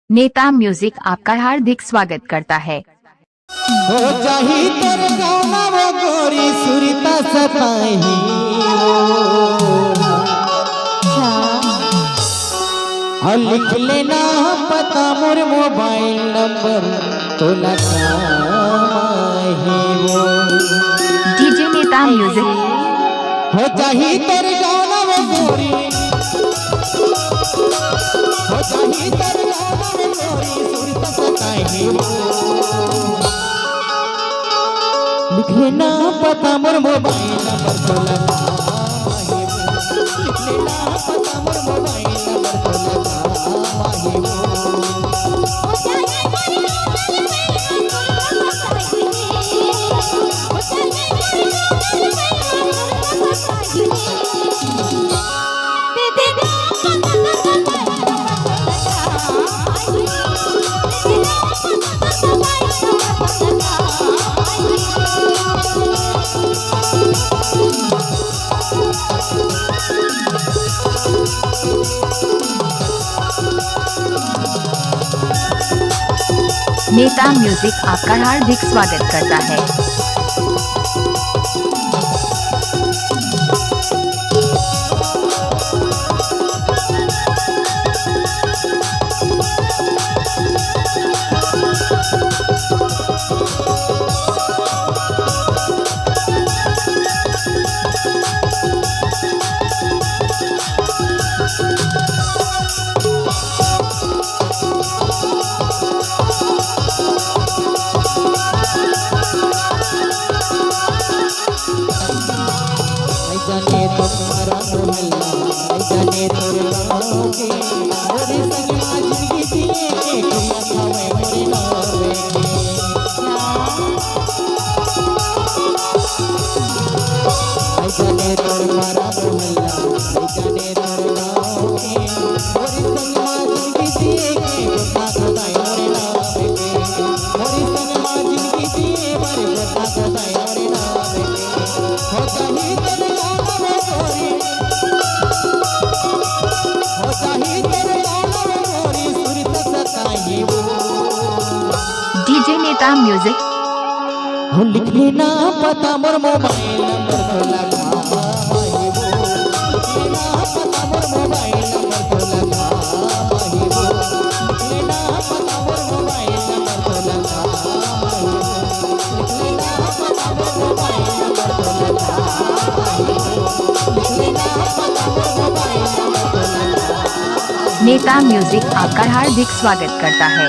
नेता म्यूजिक आपका हार्दिक स्वागत करता है। हो जाही तर गाना वो गोरी सुरीता सताही और लिख लेना पता मोर मोबाइल नंबर तो लगाही वो डीजे नेता म्यूजिक। हो जाही तर गाना वो गोरी हो जाही तर गाना वो गोरी सुरीता सताही लिख लेना पता मोर मोबाइल नंबर तो लगाही लिख लेना पता मोर मोबाइल नंबर तो लगाही नेता म्यूजिक आपका हार्दिक स्वागत करता है। जाने तुम्हारा मोहल्ला जाने तोरे गाँव के मोरे संग माँ जिंदगी जिए के कुड़िया खावे मोरे नावे के जाने तुम्हारा मोहल्ला जाने तोरे गाँव के मोरे संग माँ जिंदगी जिए के गोता गोदाई मोरे नावे के मोरे संग माँ जिंदगी जिए मारे गोता गोदाई मोरे नावे के हो जाही तर डीजे नेता म्यूजिक। हो लिख लेना पता मोर मोबाइल नंबर तो लगाही वो लिख लेना पता मोर मोबाइल नंबर तो लगाही वो लिख लेना पता मोर मोबाइल नंबर तो लगाही वो लिख लेना पता मोर मोबाइल नंबर तो लगाही वो लिख लेना पता मोर मोबाइल नंबर तो लगाही। नेता म्यूजिक आपका हार्दिक स्वागत करता है।